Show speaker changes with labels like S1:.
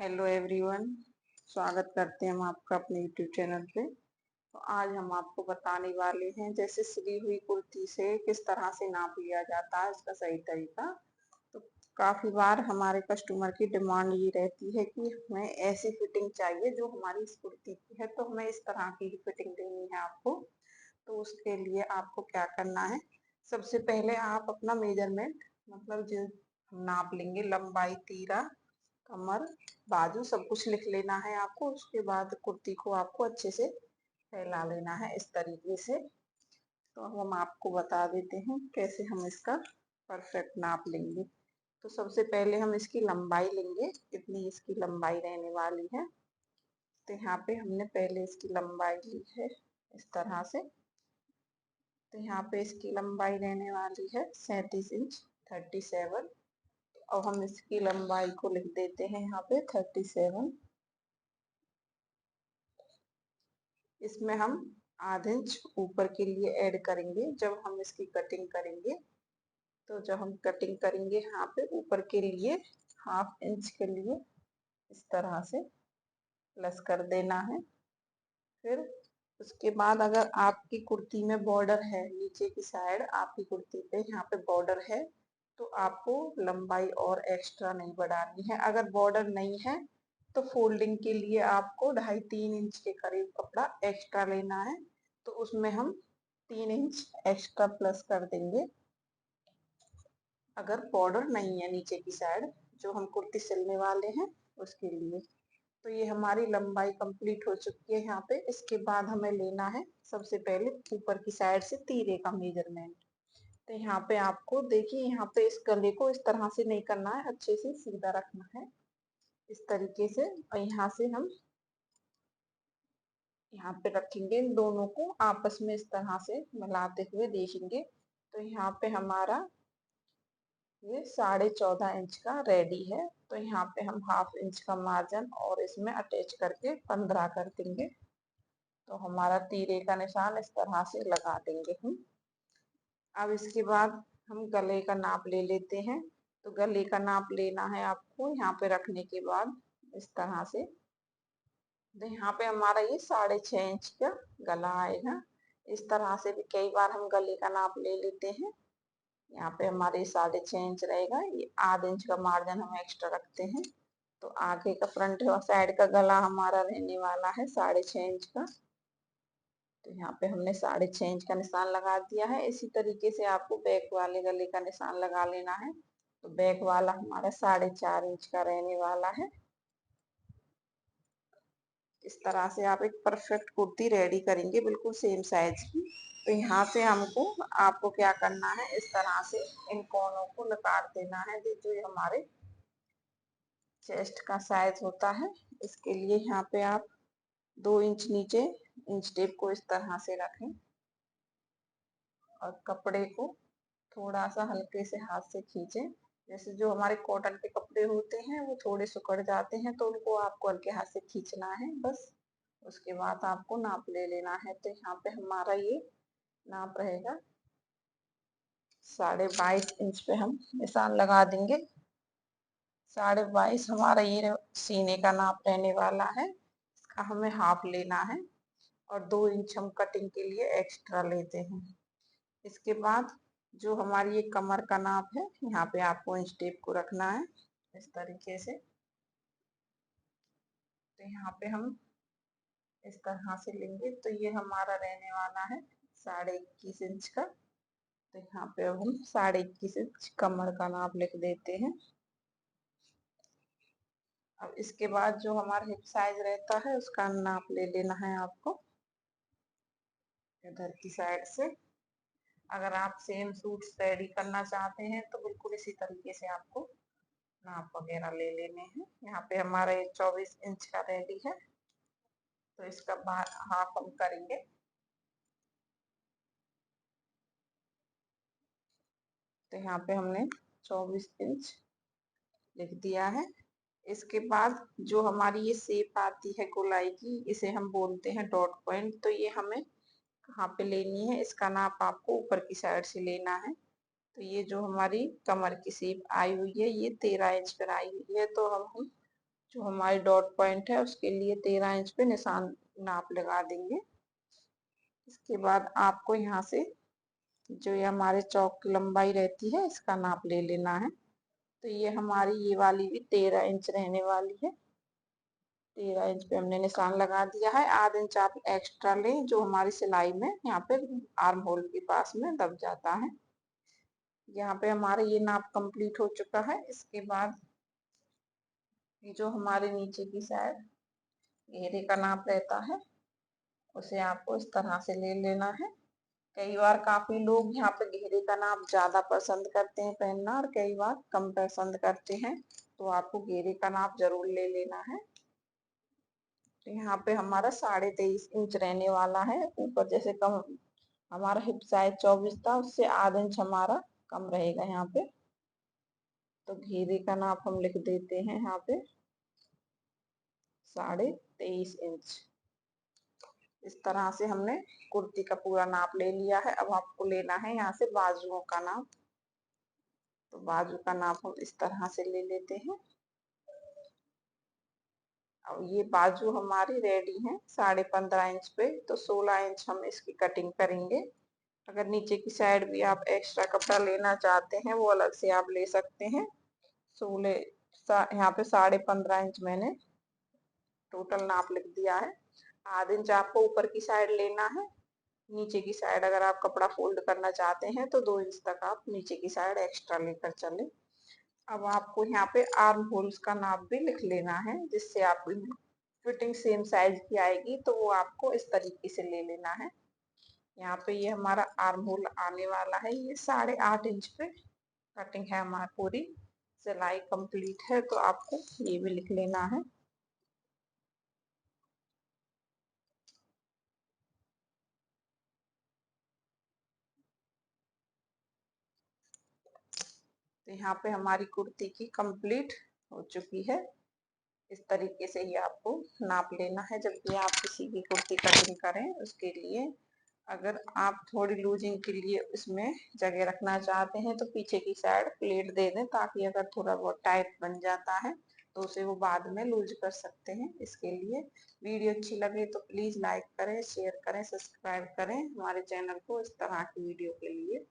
S1: Hello everyone, स्वागत करते हैं हम आपका अपने यूट्यूब चैनल पे। तो आज हम आपको बताने वाले हैं जैसे सिली हुई कुर्ती से किस तरह से नाप लिया जाता है, इसका सही तरीका। तो काफ़ी बार हमारे कस्टमर की डिमांड ये रहती है कि हमें ऐसी फिटिंग चाहिए जो हमारी इस कुर्ती की है, तो हमें इस तरह की ही फिटिंग देनी है आपको। तो उसके लिए आपको क्या करना है, सबसे पहले आप अपना मेजरमेंट मतलब जो नाप लेंगे, लंबाई, तीरा, कमर, बाजू सब कुछ लिख लेना है आपको। उसके बाद कुर्ती को आपको अच्छे से फैला लेना है इस तरीके से। तो अब हम आपको बता देते हैं कैसे हम इसका परफेक्ट नाप लेंगे। तो सबसे पहले हम इसकी लंबाई लेंगे, कितनी इसकी लंबाई रहने वाली है। तो यहाँ पे हमने पहले इसकी लंबाई ली है इस तरह से। तो यहाँ पे इसकी लंबाई रहने वाली है 37 इंच, 37। अब हम इसकी लंबाई को लिख देते हैं यहाँ पे 37। इसमें हम आधा इंच ऊपर के लिए ऐड करेंगे जब हम इसकी कटिंग करेंगे। तो जब हम कटिंग करेंगे यहाँ पे ऊपर के लिए हाफ इंच के लिए इस तरह से प्लस कर देना है। फिर उसके बाद अगर आपकी कुर्ती में बॉर्डर है, नीचे की साइड आपकी कुर्ती पे यहाँ पे बॉर्डर है, तो आपको लंबाई और एक्स्ट्रा नहीं बढ़ानी है। अगर बॉर्डर नहीं है तो फोल्डिंग के लिए आपको 2.5-3 इंच के करीब कपड़ा एक्स्ट्रा लेना है। तो उसमें हम 3 इंच एक्स्ट्रा प्लस कर देंगे अगर बॉर्डर नहीं है नीचे की साइड जो हम कुर्ती सिलने वाले हैं उसके लिए। तो ये हमारी लंबाई कंप्लीट हो चुकी है यहाँ पे। इसके बाद हमें लेना है सबसे पहले ऊपर की साइड से तीरे का मेजरमेंट। तो यहाँ पे आपको देखिए, यहाँ पे इस गले को इस तरह से नहीं करना है, अच्छे से सीधा रखना है इस तरीके से। और यहाँ से हम यहाँ पे रखेंगे, इन दोनों को आपस में इस तरह से मिलाते हुए देखेंगे। तो यहाँ पे हमारा ये 14.5 इंच का रेडी है। तो यहाँ पे हम हाफ इंच का मार्जिन और इसमें अटैच करके 15 कर देंगे। तो हमारा तीरे का निशान इस तरह से लगा देंगे हम। अब इसके बाद हम गले का नाप ले लेते हैं। तो गले का नाप लेना है आपको यहाँ पे रखने के बाद इस तरह से। तो यहाँ पे हमारा ये 6.5 इंच का गला आएगा। इस तरह से भी कई बार हम गले का नाप ले लेते हैं। यहाँ पे हमारे 6.5 इंच रहेगा, ये आधा इंच का मार्जिन हम एक्स्ट्रा रखते हैं। तो आगे का फ्रंट साइड का गला हमारा रहने वाला है 6.5 इंच का। तो यहाँ पे हमने 6.5 इंच का निशान लगा दिया है। इसी तरीके से आपको बैक वाले गले का निशान लगा लेना है। तो बैक वाला हमारा 4.5 इंच का रहने वाला है। इस तरह से आप एक परफेक्ट कुर्ती रेडी करेंगे बिल्कुल सेम साइज की। तो यहाँ से हमको आपको क्या करना है, इस तरह से इन कोनों को निकाल देना है जो ये हमारे चेस्ट का साइज होता है। इसके लिए यहाँ पे आप 2 इंच नीचे इंच टेप को इस तरह से रखें और कपड़े को थोड़ा सा हल्के से हाथ से खींचें। जैसे जो हमारे कॉटन के कपड़े होते हैं वो थोड़े सिकुड़ जाते हैं, तो उनको आपको हल्के हाथ से खींचना है बस। उसके बाद आपको नाप ले लेना है। तो यहाँ पे हमारा ये नाप रहेगा 22.5 इंच पे हम निशान लगा देंगे। 22.5 हमारा ये सीने का नाप रहने वाला है। इसका हमें हाफ लेना है और 2 इंच हम कटिंग के लिए एक्स्ट्रा लेते हैं। इसके बाद जो हमारी ये कमर का नाप है, यहाँ पे आपको इंच टेप को रखना है इस तरीके से। तो यहाँ पे हम इस तरह से लेंगे। तो ये हमारा रहने वाला है 21.5 इंच का। तो यहाँ पे अब हम 21.5 इंच कमर का नाप लिख देते हैं। अब इसके बाद जो हमारा हिप साइज रहता है उसका नाप ले लेना है आपको इधर की साइड से। अगर आप सेम सूट रेडी करना चाहते हैं तो बिल्कुल इसी तरीके से आपको नाप वगैरह ले लेने हैं। यहाँ पे हमारा ये 24 इंच का रेडी है। तो इसका हाफ हम करेंगे। तो यहाँ पे हमने 24 इंच लिख दिया है। इसके बाद जो हमारी ये शेप आती है गोलाई की, इसे हम बोलते हैं डॉट पॉइंट। तो ये हमें कहाँ पे लेनी है, इसका नाप आपको ऊपर की साइड से लेना है। तो ये जो हमारी कमर की शेप आई हुई है ये 13 इंच पर आई हुई है। तो हम जो हमारी डॉट पॉइंट है उसके लिए 13 इंच पे निशान नाप लगा देंगे। इसके बाद आपको यहाँ से जो ये हमारे चौक की लंबाई रहती है इसका नाप ले लेना है। तो ये हमारी ये वाली भी 13 इंच रहने वाली है। 13 इंच पे हमने निशान लगा दिया है। आधा इंच आप एक्स्ट्रा लें जो हमारी सिलाई में यहाँ पे आर्म होल के पास में दब जाता है। यहाँ पे हमारा ये नाप कंप्लीट हो चुका है। इसके बाद ये जो हमारे नीचे की साइड घेरे का नाप रहता है उसे आपको इस तरह से ले लेना है। कई बार काफी लोग यहाँ पे घेरे का नाप ज्यादा पसंद करते हैं पहनना और कई बार कम पसंद करते हैं, तो आपको घेरे का नाप जरूर ले लेना है। तो यहाँ पे हमारा 23.5 इंच रहने वाला है। ऊपर जैसे कम हमारा हिप साइज 24 था उससे आधा इंच हमारा कम रहेगा यहाँ पे। तो घेरे का नाप हम लिख देते हैं यहाँ पे 23.5 इंच। इस तरह से हमने कुर्ती का पूरा नाप ले लिया है। अब आपको लेना है यहाँ से बाजुओं का नाप। तो बाजू का नाप हम इस तरह से ले लेते हैं। अब ये बाजू हमारी रेडी है 15.5 इंच पे, तो 16 इंच हम इसकी कटिंग करेंगे। अगर नीचे की साइड भी आप एक्स्ट्रा कपड़ा लेना चाहते हैं वो अलग से आप ले सकते हैं। 16 यहाँ पे 15.5 इंच मैंने टोटल नाप लिख दिया है। आधा इंच आपको ऊपर की साइड लेना है। नीचे की साइड अगर आप कपड़ा फोल्ड करना चाहते हैं तो 2 इंच तक आप नीचे की साइड एक्स्ट्रा लेकर चले। अब आपको यहाँ पे आर्म होल्स का नाप भी लिख लेना है जिससे आप फिटिंग सेम साइज की आएगी, तो वो आपको इस तरीके से ले लेना है। यहाँ पे ये हमारा आर्म होल आने वाला है, ये 8.5 इंच पे कटिंग है हमारी पूरी। सिलाई कंप्लीट है तो आपको ये भी लिख लेना है। तो यहाँ पे हमारी कुर्ती की कंप्लीट हो चुकी है। इस तरीके से ही आपको नाप लेना है जब भी आप किसी की कुर्ती कटिंग करें उसके लिए। अगर आप थोड़ी लूजिंग के लिए उसमें जगह रखना चाहते हैं तो पीछे की साइड प्लेट दे दें, ताकि अगर थोड़ा बहुत टाइट बन जाता है तो उसे वो बाद में लूज कर सकते हैं। इसके लिए वीडियो अच्छी लगे तो प्लीज लाइक करें, शेयर करें, सब्सक्राइब करें हमारे चैनल को इस तरह की वीडियो के लिए।